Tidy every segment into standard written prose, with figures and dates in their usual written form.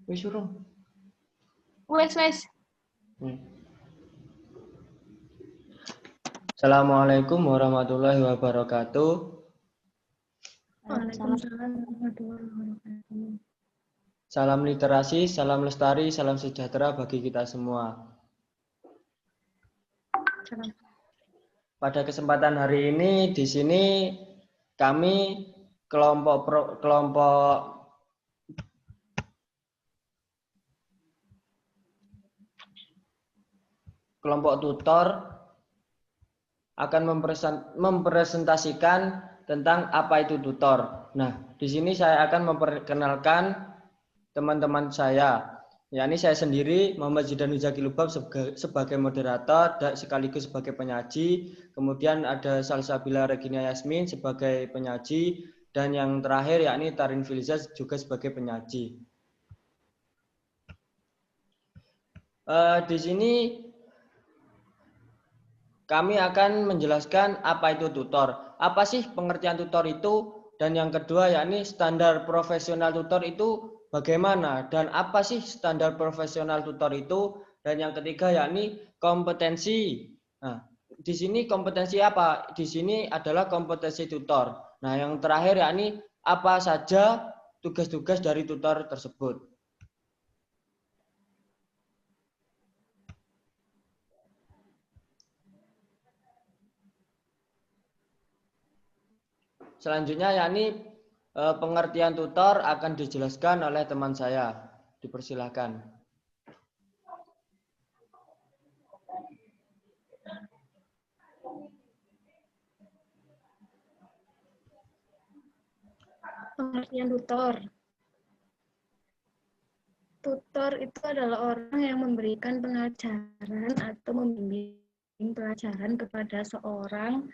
Wis urung. Wes. Assalamualaikum warahmatullahi wabarakatuh. Waalaikumsalam warahmatullahi wabarakatuh. Salam literasi, salam lestari, salam sejahtera bagi kita semua. Salam. Pada kesempatan hari ini di sini kami kelompok tutor akan mempresentasikan tentang apa itu tutor. Nah, di sini saya akan memperkenalkan teman-teman saya. Yakni saya sendiri, Muhammad Zidan Nuzaki Lubab sebagai moderator dan sekaligus sebagai penyaji. Kemudian ada Salsabila Regina Yasmin sebagai penyaji. Dan yang terakhir yakni Tarin Filiza juga sebagai penyaji. Di sini kami akan menjelaskan apa itu tutor. Apa sih pengertian tutor itu? Dan yang kedua yakni standar profesional tutor itu bagaimana? Dan apa sih standar profesional tutor itu? Dan yang ketiga yakni kompetensi. Nah, di sini kompetensi apa? Di sini adalah kompetensi tutor. Nah, yang terakhir yakni apa saja tugas-tugas dari tutor tersebut. Selanjutnya yakni pengertian tutor akan dijelaskan oleh teman saya. Dipersilakan. Pengertian tutor. Tutor itu adalah orang yang memberikan pengajaran atau membimbing pelajaran kepada seorang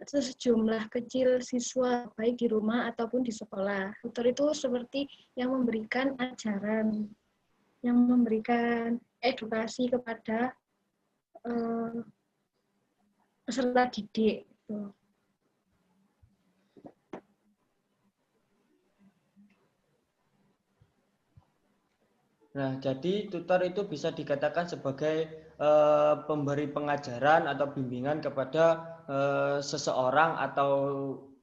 atau sejumlah kecil siswa baik di rumah ataupun di sekolah. Tutor itu seperti yang memberikan ajaran, yang memberikan edukasi kepada peserta didik. Nah, jadi tutor itu bisa dikatakan sebagai pemberi pengajaran atau bimbingan kepada seseorang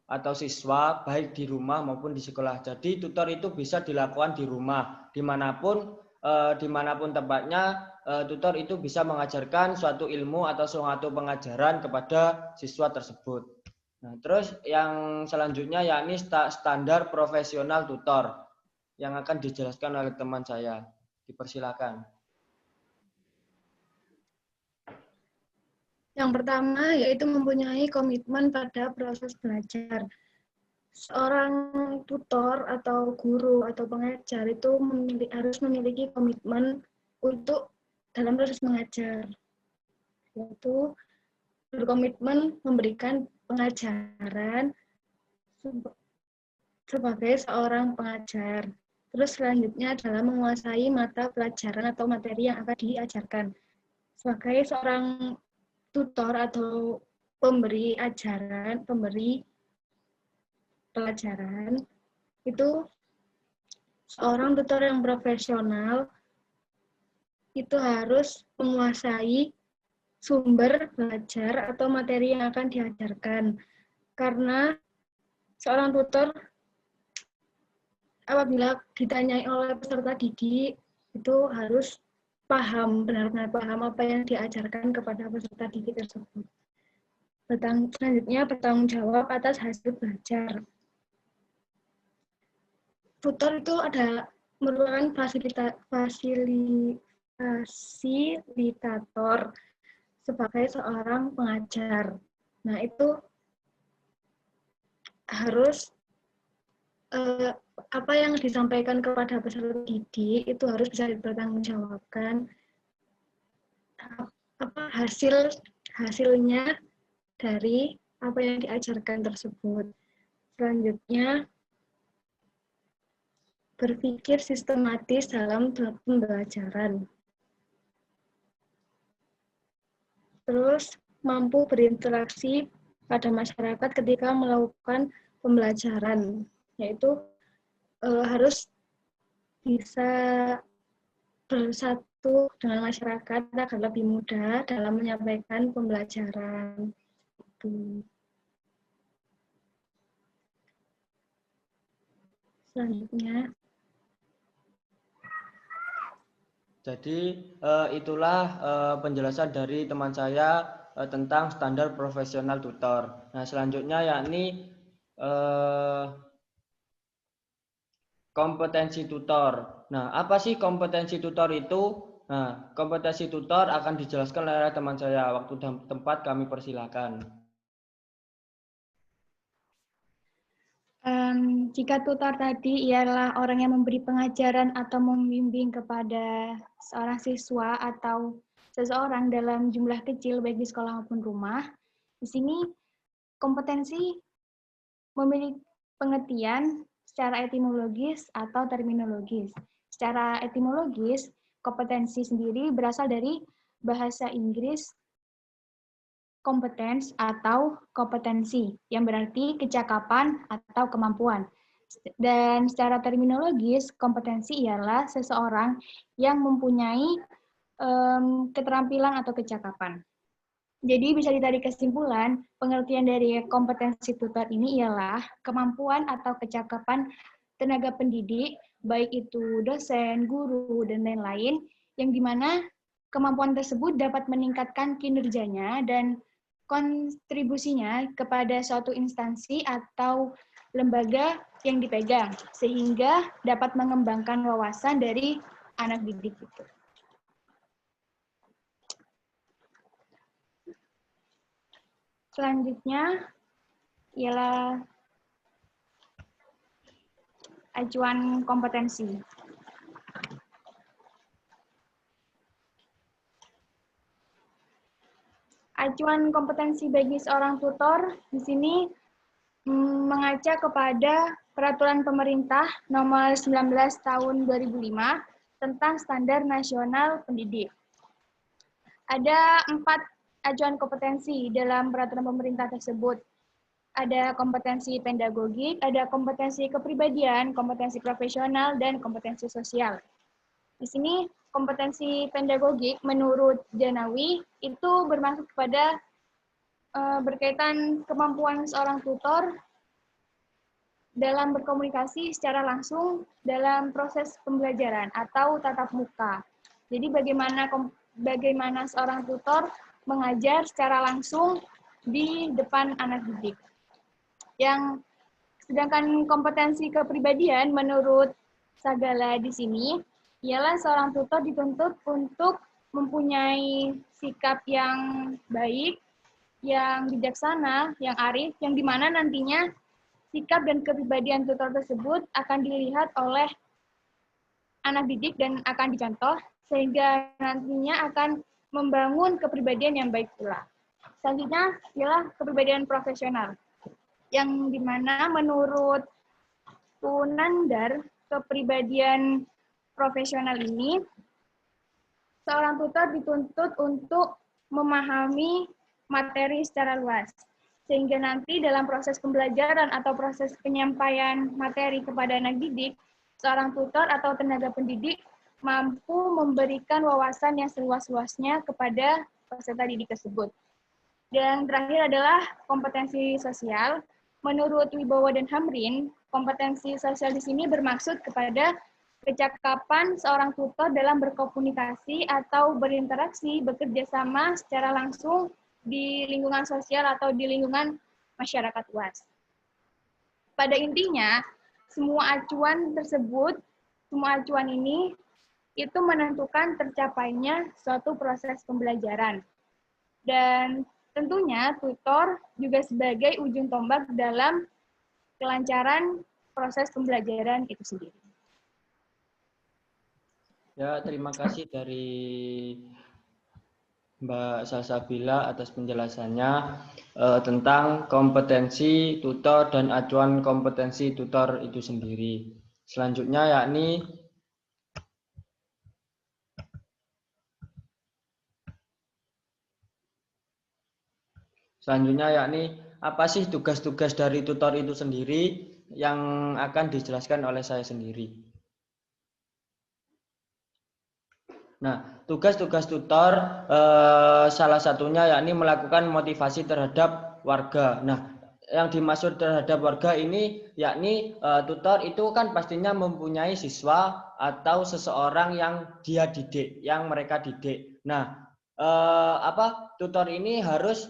atau siswa baik di rumah maupun di sekolah. Jadi tutor itu bisa dilakukan di rumah, dimanapun tempatnya. Tutor itu bisa mengajarkan suatu ilmu atau suatu pengajaran kepada siswa tersebut. Nah, terus yang selanjutnya yakni standar profesional tutor yang akan dijelaskan oleh teman saya. Dipersilakan. Yang pertama yaitu mempunyai komitmen pada proses belajar. Seorang tutor atau guru atau pengajar itu harus memiliki komitmen untuk dalam proses mengajar, yaitu berkomitmen memberikan pengajaran sebagai seorang pengajar. Terus selanjutnya adalah menguasai mata pelajaran atau materi yang akan diajarkan. Sebagai seorang tutor atau pemberi pelajaran, itu seorang tutor yang profesional itu harus menguasai sumber belajar atau materi yang akan diajarkan. Karena seorang tutor apabila ditanyai oleh peserta didik itu harus benar-benar paham apa yang diajarkan kepada peserta didik tersebut. Selanjutnya bertanggung jawab atas hasil belajar. Tutor itu merupakan fasilitator sebagai seorang pengajar. Nah, itu harus apa yang disampaikan kepada peserta didik itu harus bisa dipertanggungjawabkan. Hasilnya dari apa yang diajarkan tersebut. Selanjutnya, berpikir sistematis dalam pembelajaran. Terus, mampu berinteraksi pada masyarakat ketika melakukan pembelajaran, yaitu harus bisa bersatu dengan masyarakat agar lebih mudah dalam menyampaikan pembelajaran. Selanjutnya. Jadi itulah penjelasan dari teman saya tentang standar profesional tutor. Nah, selanjutnya yakni kompetensi tutor. Nah, apa sih kompetensi tutor itu? Nah, kompetensi tutor akan dijelaskan oleh teman saya. Waktu dan tempat kami persilakan. Jika tutor tadi ialah orang yang memberi pengajaran atau membimbing kepada seorang siswa atau seseorang dalam jumlah kecil baik di sekolah maupun rumah, di sini kompetensi memiliki pengertian secara etimologis atau terminologis. Secara etimologis, kompetensi sendiri berasal dari bahasa Inggris competence atau kompetensi, yang berarti kecakapan atau kemampuan. Dan secara terminologis, kompetensi ialah seseorang yang mempunyai keterampilan atau kecakapan. Jadi bisa ditarik kesimpulan, pengertian dari kompetensi tutor ini ialah kemampuan atau kecakapan tenaga pendidik, baik itu dosen, guru, dan lain-lain, yang dimana kemampuan tersebut dapat meningkatkan kinerjanya dan kontribusinya kepada suatu instansi atau lembaga yang dipegang, sehingga dapat mengembangkan wawasan dari anak didik itu. Selanjutnya ialah acuan kompetensi. Acuan kompetensi bagi seorang tutor di sini mengaca kepada Peraturan Pemerintah Nomor 19 Tahun 2005 tentang Standar Nasional Pendidik. Ada 4 acuan kompetensi dalam peraturan pemerintah tersebut. Ada kompetensi pedagogik, ada kompetensi kepribadian, kompetensi profesional, dan kompetensi sosial. Di sini kompetensi pedagogik menurut Janawi itu bermaksud kepada berkaitan kemampuan seorang tutor dalam berkomunikasi secara langsung dalam proses pembelajaran atau tatap muka. Jadi bagaimana seorang tutor mengajar secara langsung di depan anak didik. Yang sedangkan kompetensi kepribadian menurut Sagala di sini ialah seorang tutor dituntut untuk mempunyai sikap yang baik, yang bijaksana, yang arif, yang dimana nantinya sikap dan kepribadian tutor tersebut akan dilihat oleh anak didik dan akan dicontoh, sehingga nantinya akan membangun kepribadian yang baik pula. Selanjutnya ialah kepribadian profesional, yang dimana menurut Nandar, kepribadian profesional ini, seorang tutor dituntut untuk memahami materi secara luas, sehingga nanti dalam proses pembelajaran atau proses penyampaian materi kepada anak didik, seorang tutor atau tenaga pendidik mampu memberikan wawasan yang seluas-luasnya kepada peserta didik tersebut. Dan terakhir adalah kompetensi sosial. Menurut Wibowo dan Hamrin, kompetensi sosial di sini bermaksud kepada kecakapan seorang tutor dalam berkomunikasi atau berinteraksi, bekerja sama secara langsung di lingkungan sosial atau di lingkungan masyarakat luas. Pada intinya, semua acuan tersebut, semua acuan ini itu menentukan tercapainya suatu proses pembelajaran. Dan tentunya tutor juga sebagai ujung tombak dalam kelancaran proses pembelajaran itu sendiri. Ya, terima kasih dari Mbak Salsabila atas penjelasannya tentang kompetensi tutor dan acuan kompetensi tutor itu sendiri. Selanjutnya yakni apa sih tugas-tugas dari tutor itu sendiri yang akan dijelaskan oleh saya sendiri. Nah, tugas-tugas tutor salah satunya yakni melakukan motivasi terhadap warga. Nah, yang dimaksud terhadap warga ini yakni tutor itu kan pastinya mempunyai siswa atau seseorang yang dia didik, yang mereka didik. Nah, tutor ini harus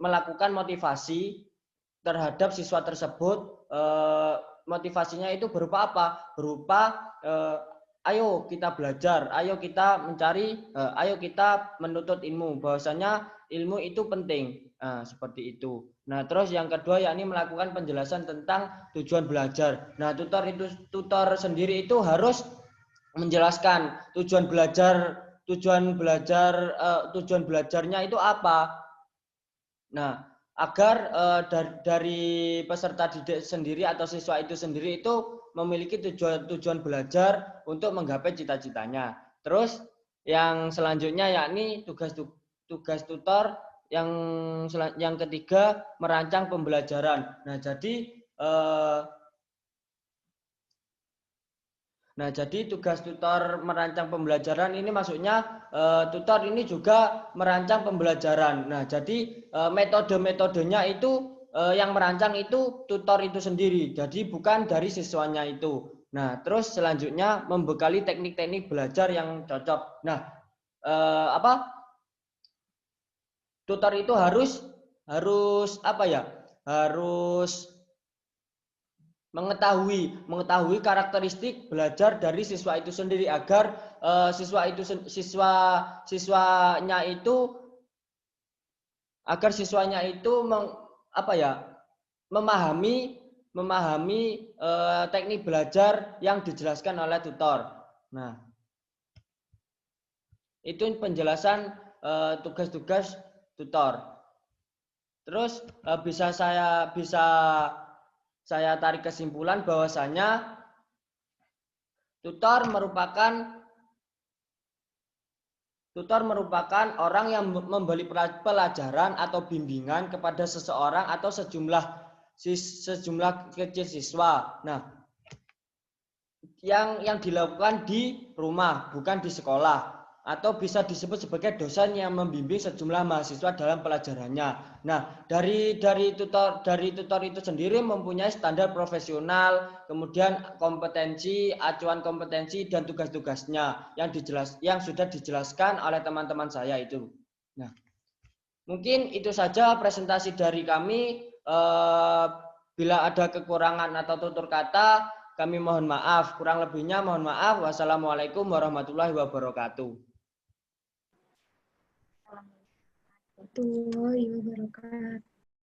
melakukan motivasi terhadap siswa tersebut. Motivasinya itu berupa apa? Berupa ayo kita belajar, ayo kita mencari, ayo kita menuntut ilmu. Bahwasanya ilmu itu penting, seperti itu. Nah, terus yang kedua yakni melakukan penjelasan tentang tujuan belajar. Nah, tutor sendiri itu harus menjelaskan tujuan belajarnya itu apa. Nah, agar dari peserta didik sendiri atau siswa itu sendiri itu memiliki tujuan belajar untuk menggapai cita-citanya. Terus yang selanjutnya yakni tugas tutor yang ketiga merancang pembelajaran. Nah, jadi tugas tutor merancang pembelajaran ini maksudnya tutor ini juga merancang pembelajaran. Nah, jadi metode-metodenya itu yang merancang itu tutor itu sendiri. Jadi bukan dari siswanya itu. Nah, terus selanjutnya membekali teknik-teknik belajar yang cocok. Nah, tutor itu harus apa ya? Harus mengetahui karakteristik belajar dari siswa itu sendiri agar siswanya itu memahami teknik belajar yang dijelaskan oleh tutor. Nah, itu penjelasan tugas-tugas tutor. Terus bisa saya tarik kesimpulan bahwasanya tutor merupakan orang yang memberi pelajaran atau bimbingan kepada seseorang atau sejumlah kecil siswa. Nah, yang dilakukan di rumah, bukan di sekolah, atau bisa disebut sebagai dosen yang membimbing sejumlah mahasiswa dalam pelajarannya. Nah, dari tutor itu sendiri mempunyai standar profesional, kemudian kompetensi, acuan kompetensi dan tugas-tugasnya yang sudah dijelaskan oleh teman-teman saya itu. Nah, mungkin itu saja presentasi dari kami. Bila ada kekurangan atau tutur kata, kami mohon maaf. Kurang lebihnya mohon maaf. Wassalamualaikum warahmatullahi wabarakatuh. Warahmatullahi wabarakatuh.